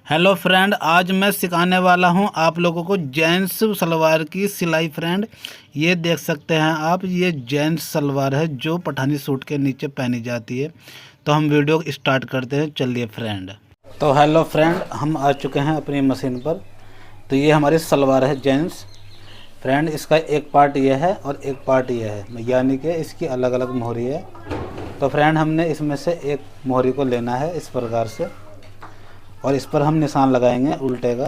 Hello friend, आज मैं सिखाने वाला हूं आप लोगों को जेंट्स सलवार की सिलाई। फ्रेंड, ये देख सकते हैं आप, ये जेंट्स सलवार है जो पठानी सूट के नीचे पहनी जाती है। तो हम वीडियो स्टार्ट करते हैं, चलिए फ्रेंड। तो हेलो फ्रेंड, हम आ चुके हैं अपनी मशीन पर। तो ये हमारी सलवार है जेंट्स। फ्रेंड, इसका एक पार्ट ये है और एक पार्ट ये है, यानी कि इसकी अलग अलग मोहरी है। तो फ्रेंड, हमने इसमें से एक मोहरी को लेना है इस प्रकार से, और इस पर हम निशान लगाएंगे उल्टे का।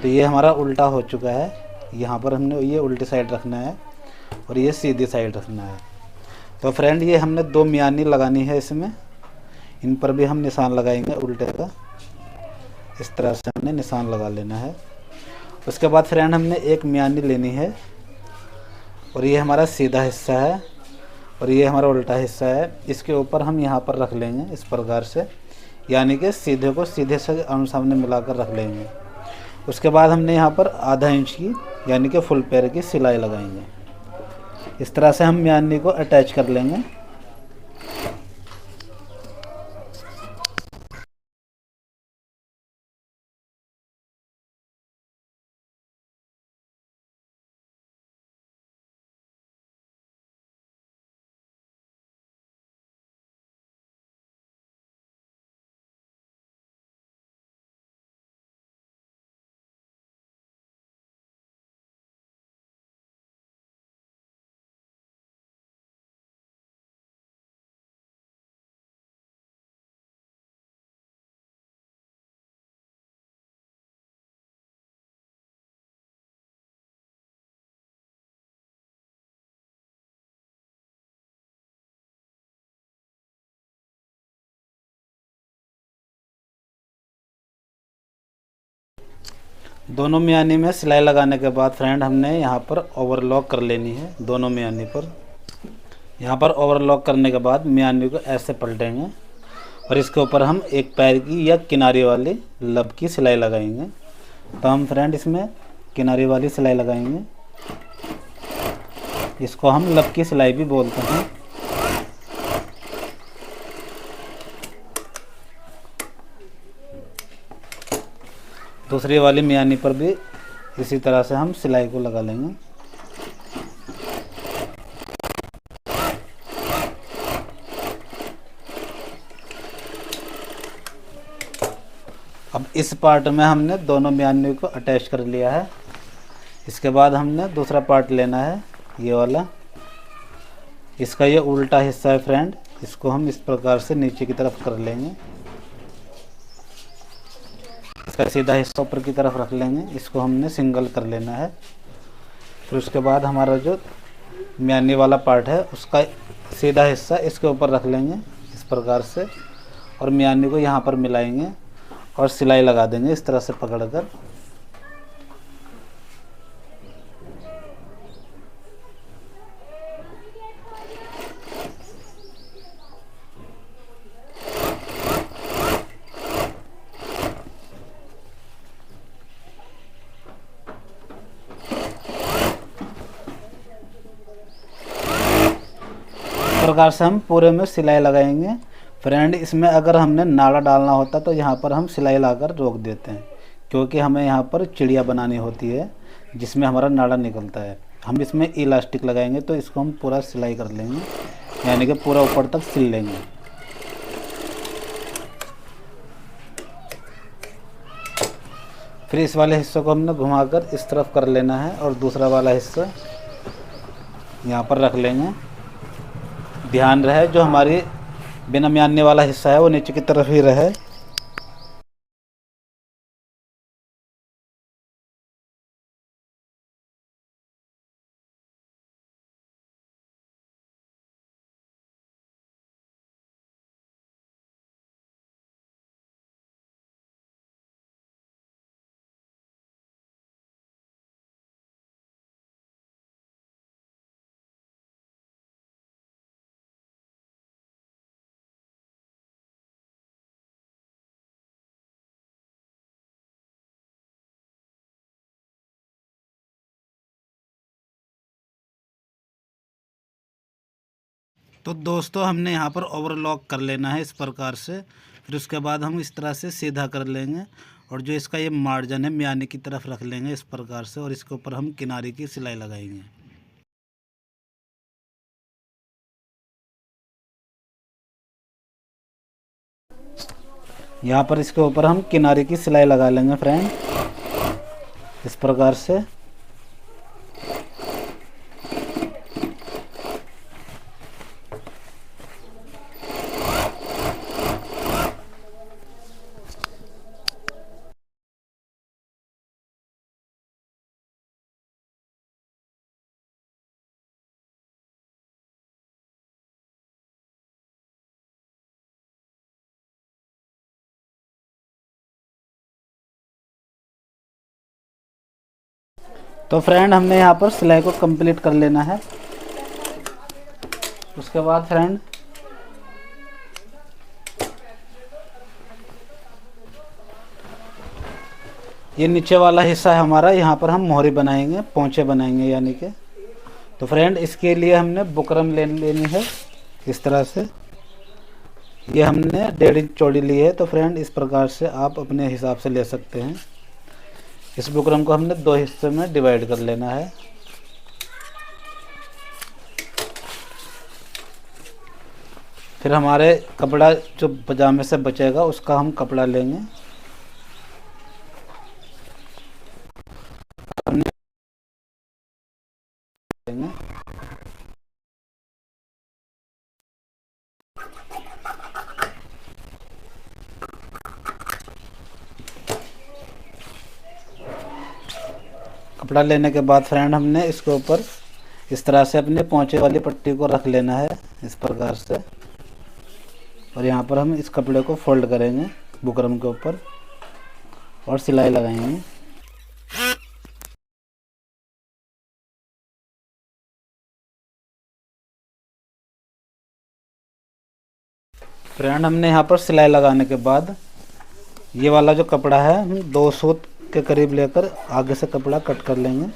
तो ये हमारा उल्टा हो चुका है। यहाँ पर हमने ये उल्टी साइड रखना है और ये सीधी साइड रखना है। तो फ्रेंड, ये हमने 2 मियानी लगानी है इसमें। इन पर भी हम निशान लगाएंगे उल्टे का। इस तरह से हमने निशान लगा लेना है। उसके बाद फ्रेंड, हमने एक मियानी लेनी है और ये हमारा सीधा हिस्सा है और ये हमारा उल्टा हिस्सा है। इसके ऊपर हम यहाँ पर रख लेंगे इस प्रकार से, यानी कि सीधे को सीधे से आमने सामने मिलाकर रख लेंगे। उसके बाद हमने यहाँ पर आधा इंच की यानी कि फुल पैर की सिलाई लगाएंगे। इस तरह से हम म्यानी को अटैच कर लेंगे। दोनों म्यानी में सिलाई लगाने के बाद फ्रेंड, हमने यहाँ पर ओवरलॉक कर लेनी है दोनों म्यानी पर। यहाँ पर ओवरलॉक करने के बाद म्यानी को ऐसे पलटेंगे और इसके ऊपर हम एक पैर की या किनारे वाली लब की सिलाई लगाएंगे। तो हम फ्रेंड इसमें किनारे वाली सिलाई लगाएंगे। इसको हम लब की सिलाई भी बोलते हैं। दूसरी वाली मियानी पर भी इसी तरह से हम सिलाई को लगा लेंगे। अब इस पार्ट में हमने दोनों मियानी को अटैच कर लिया है। इसके बाद हमने दूसरा पार्ट लेना है, ये वाला। इसका ये उल्टा हिस्सा है फ्रेंड, इसको हम इस प्रकार से नीचे की तरफ कर लेंगे। इसका सीधा हिस्सा ऊपर की तरफ रख लेंगे। इसको हमने सिंगल कर लेना है। फिर उसके बाद हमारा जो म्यानी वाला पार्ट है उसका सीधा हिस्सा इसके ऊपर रख लेंगे इस प्रकार से, और म्यानी को यहाँ पर मिलाएंगे और सिलाई लगा देंगे इस तरह से पकड़कर। इस प्रकार से हम पूरे में सिलाई लगाएंगे। फ्रेंड, इसमें अगर हमने नाड़ा डालना होता तो यहाँ पर हम सिलाई लाकर रोक देते हैं, क्योंकि हमें यहाँ पर चिड़िया बनानी होती है जिसमें हमारा नाड़ा निकलता है। हम इसमें इलास्टिक लगाएंगे तो इसको हम पूरा सिलाई कर लेंगे, यानी कि पूरा ऊपर तक सिल लेंगे। फिर इस वाले हिस्से को हमने घुमाकर इस तरफ कर लेना है और दूसरा वाला हिस्सा यहाँ पर रख लेंगे। ध्यान रहे जो हमारी बिना म्यानने वाला हिस्सा है वो नीचे की तरफ ही रहे। तो दोस्तों, हमने यहाँ पर ओवरलॉक कर लेना है इस प्रकार से। फिर उसके बाद हम इस तरह से सीधा कर लेंगे और जो इसका ये मार्जिन है म्यानी की तरफ रख लेंगे इस प्रकार से, और इसके ऊपर हम किनारे की सिलाई लगाएंगे। यहाँ पर इसके ऊपर हम किनारे की सिलाई लगा लेंगे फ्रेंड, इस प्रकार से। तो फ्रेंड हमने यहाँ पर सिलाई को कंप्लीट कर लेना है। उसके बाद फ्रेंड ये नीचे वाला हिस्सा है हमारा, यहाँ पर हम मोहरी बनाएंगे, पोंचे बनाएंगे यानी कि। तो फ्रेंड इसके लिए हमने बुकरम लेनी है इस तरह से। ये हमने 1.5 इंच चौड़ी ली है। तो फ्रेंड इस प्रकार से आप अपने हिसाब से ले सकते हैं। इस बुकरम को हमने 2 हिस्सों में डिवाइड कर लेना है। फिर हमारे कपड़ा जो पजामे से बचेगा उसका हम कपड़ा लेंगे। कपड़ा लेने के बाद फ्रेंड हमने इसके ऊपर इस तरह से अपने पोंचे वाली पट्टी को रख लेना है इस प्रकार से, और यहाँ पर हम इस कपड़े को फोल्ड करेंगे बुकरम के ऊपर और सिलाई लगाएंगे। फ्रेंड हमने यहाँ पर सिलाई लगाने के बाद ये वाला जो कपड़ा है हम 2 सूत के करीब लेकर आगे से कपड़ा कट कर लेंगे।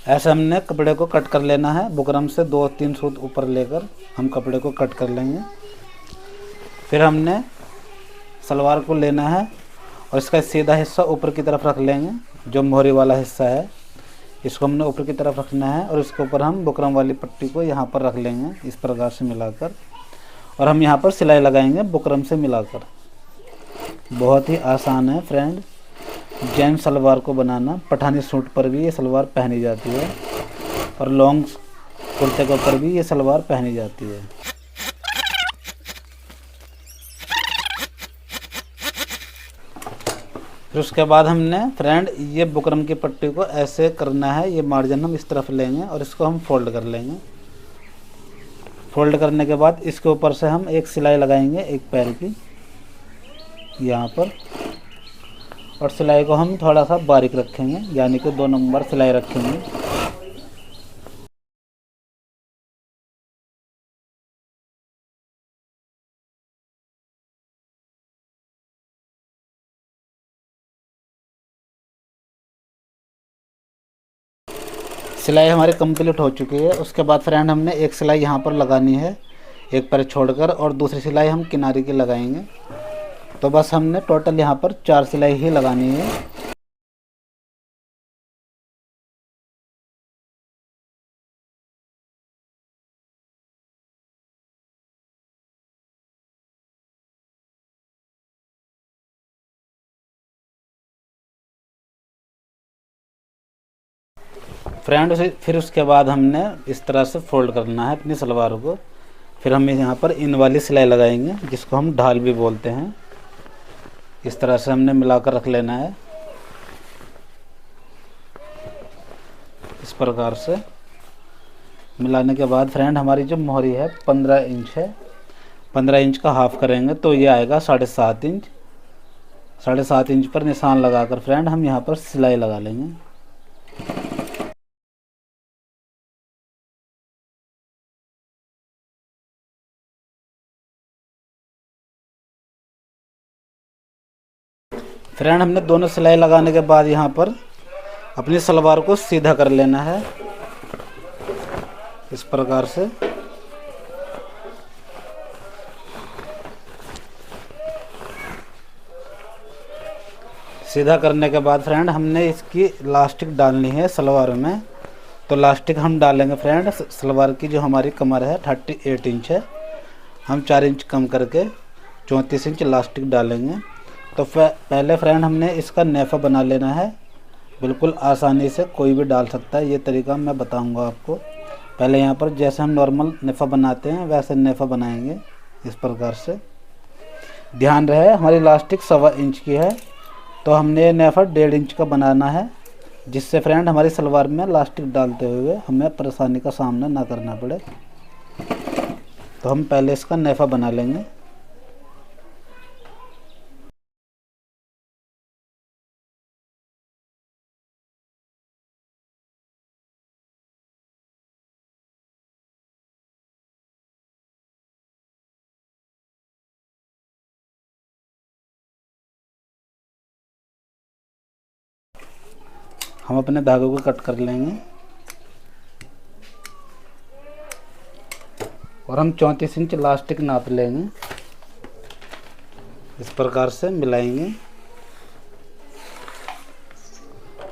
ऐसे हमने कपड़े को कट कर लेना है। बुकरम से 2-3 सूत ऊपर लेकर हम कपड़े को कट कर लेंगे। फिर हमने सलवार को लेना है और इसका सीधा हिस्सा ऊपर की तरफ रख लेंगे। जो मोहरी वाला हिस्सा है इसको हमने ऊपर की तरफ रखना है और इसके ऊपर हम बुकरम वाली पट्टी को यहाँ पर रख लेंगे इस प्रकार से मिलाकर, और हम यहाँ पर सिलाई लगाएंगे बुकरम से मिलाकर। बहुत ही आसान है फ्रेंड जैन सलवार को बनाना। पठानी सूट पर भी ये सलवार पहनी जाती है और लॉन्ग कुर्ते के ऊपर भी ये सलवार पहनी जाती है। फिर उसके बाद हमने फ्रेंड ये बुकरम की पट्टी को ऐसे करना है। ये मार्जिन हम इस तरफ लेंगे और इसको हम फोल्ड कर लेंगे। फोल्ड करने के बाद इसके ऊपर से हम एक सिलाई लगाएंगे एक पैर की यहाँ पर, और सिलाई को हम थोड़ा सा बारीक रखेंगे यानी कि 2 नंबर सिलाई रखेंगे। सिलाई हमारी कंप्लीट हो चुकी है। उसके बाद फ्रेंड हमने एक सिलाई यहाँ पर लगानी है एक पैर छोड़कर, और दूसरी सिलाई हम किनारे की लगाएंगे। तो बस हमने टोटल यहाँ पर 4 सिलाई ही लगानी है। फ्रेंड फिर उसके बाद हमने इस तरह से फोल्ड करना है अपनी सलवार को। फिर हम यहाँ पर इन वाली सिलाई लगाएंगे जिसको हम ढाल भी बोलते हैं। इस तरह से हमने मिलाकर रख लेना है इस प्रकार से। मिलाने के बाद फ्रेंड हमारी जो मोहरी है 15 इंच है, 15 इंच का हाफ करेंगे तो ये आएगा 7.5 इंच। 7.5 इंच पर निशान लगाकर फ्रेंड हम यहाँ पर सिलाई लगा लेंगे। फ्रेंड हमने दोनों सिलाई लगाने के बाद यहाँ पर अपनी सलवार को सीधा कर लेना है इस प्रकार से। सीधा करने के बाद फ्रेंड हमने इसकी इलास्टिक डालनी है सलवार में। तो इलास्टिक हम डालेंगे फ्रेंड, सलवार की जो हमारी कमर है 38 इंच है, हम 4 इंच कम करके 34 इंच इलास्टिक डालेंगे। तो पहले फ्रेंड हमने इसका नेफा बना लेना है, बिल्कुल आसानी से कोई भी डाल सकता है। ये तरीका मैं बताऊंगा आपको। पहले यहाँ पर जैसे हम नॉर्मल नेफा बनाते हैं वैसे नेफा बनाएंगे इस प्रकार से। ध्यान रहे हमारी इलास्टिक 1.25 इंच की है, तो हमने नेफा 1.5 इंच का बनाना है, जिससे फ्रेंड हमारी सलवार में इलास्टिक डालते हुए हमें परेशानी का सामना ना करना पड़े। तो हम पहले इसका नेफा बना लेंगे। हम अपने धागों को कट कर लेंगे और हम 34 इंच इलास्टिक नाप लेंगे। इस प्रकार से मिलाएंगे।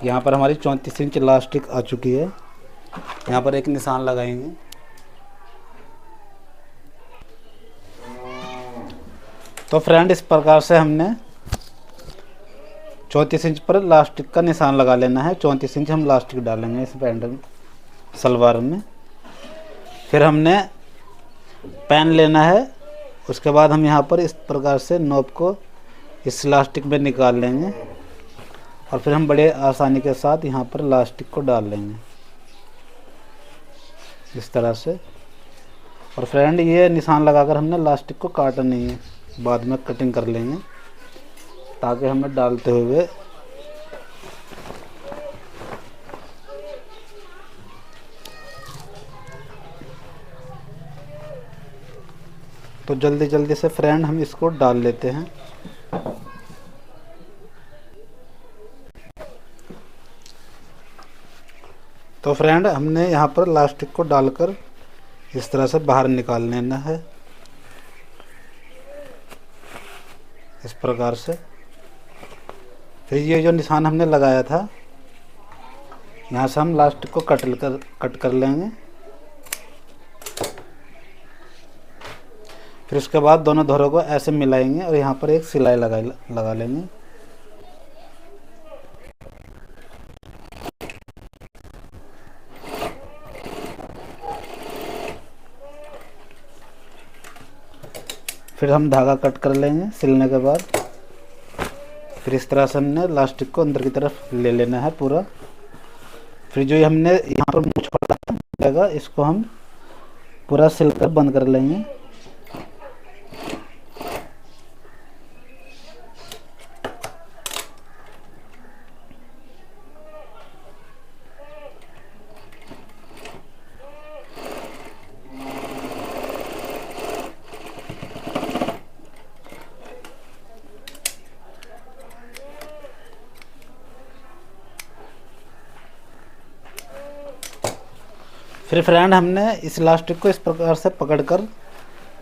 यहाँ पर हमारी 34 इंच इलास्टिक आ चुकी है। यहाँ पर एक निशान लगाएंगे। तो फ्रेंड इस प्रकार से हमने 34 इंच पर इलास्टिक का निशान लगा लेना है। 34 इंच हम इलास्टिक डालेंगे इस पैंट सलवार में। फिर हमने पेन लेना है। उसके बाद हम यहाँ पर इस प्रकार से नोब को इस इलास्टिक में निकाल लेंगे और फिर हम बड़े आसानी के साथ यहाँ पर इलास्टिक को डाल लेंगे इस तरह से। और फ्रेंड ये निशान लगाकर हमने इलास्टिक को काटा नहीं है, बाद में कटिंग कर लेंगे ताकि हमें डालते हुए तो जल्दी जल्दी से फ्रेंड हम इसको डाल लेते हैं। तो फ्रेंड हमने यहाँ पर इलास्टिक को डालकर इस तरह से बाहर निकाल लेना है इस प्रकार से। फिर ये जो निशान हमने लगाया था यहाँ से हम इलास्टिक को कट कर लेंगे। फिर उसके बाद दोनों धोरों को ऐसे मिलाएंगे और यहाँ पर एक सिलाई लगा लेंगे। फिर हम धागा कट कर लेंगे सिलने के बाद। फिर इस तरह से हमने इलास्टिक को अंदर की तरफ ले लेना है पूरा। फिर जो हमने यहाँ पर मुँह छोड़ा इसको हम पूरा सिलकर बंद कर लेंगे। फिर फ्रेंड हमने इस इलास्टिक को इस प्रकार से पकड़कर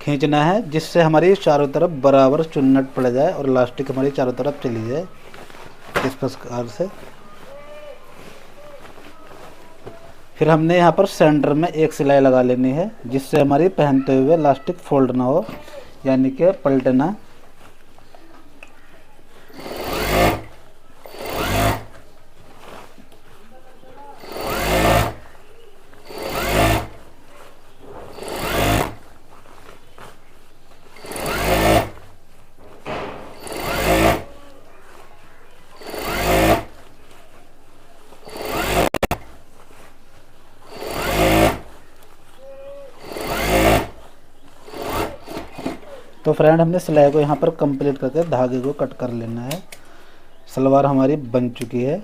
खींचना है, जिससे हमारी चारों तरफ बराबर चुन्नट पड़ जाए और इलास्टिक हमारी चारों तरफ चली जाए इस प्रकार से। फिर हमने यहाँ पर सेंटर में एक सिलाई लगा लेनी है, जिससे हमारी पहनते हुए इलास्टिक फोल्ड ना हो, यानी कि पलटे ना। तो फ्रेंड हमने सिलाई को यहाँ पर कंप्लीट करके धागे को कट कर लेना है। सलवार हमारी बन चुकी है।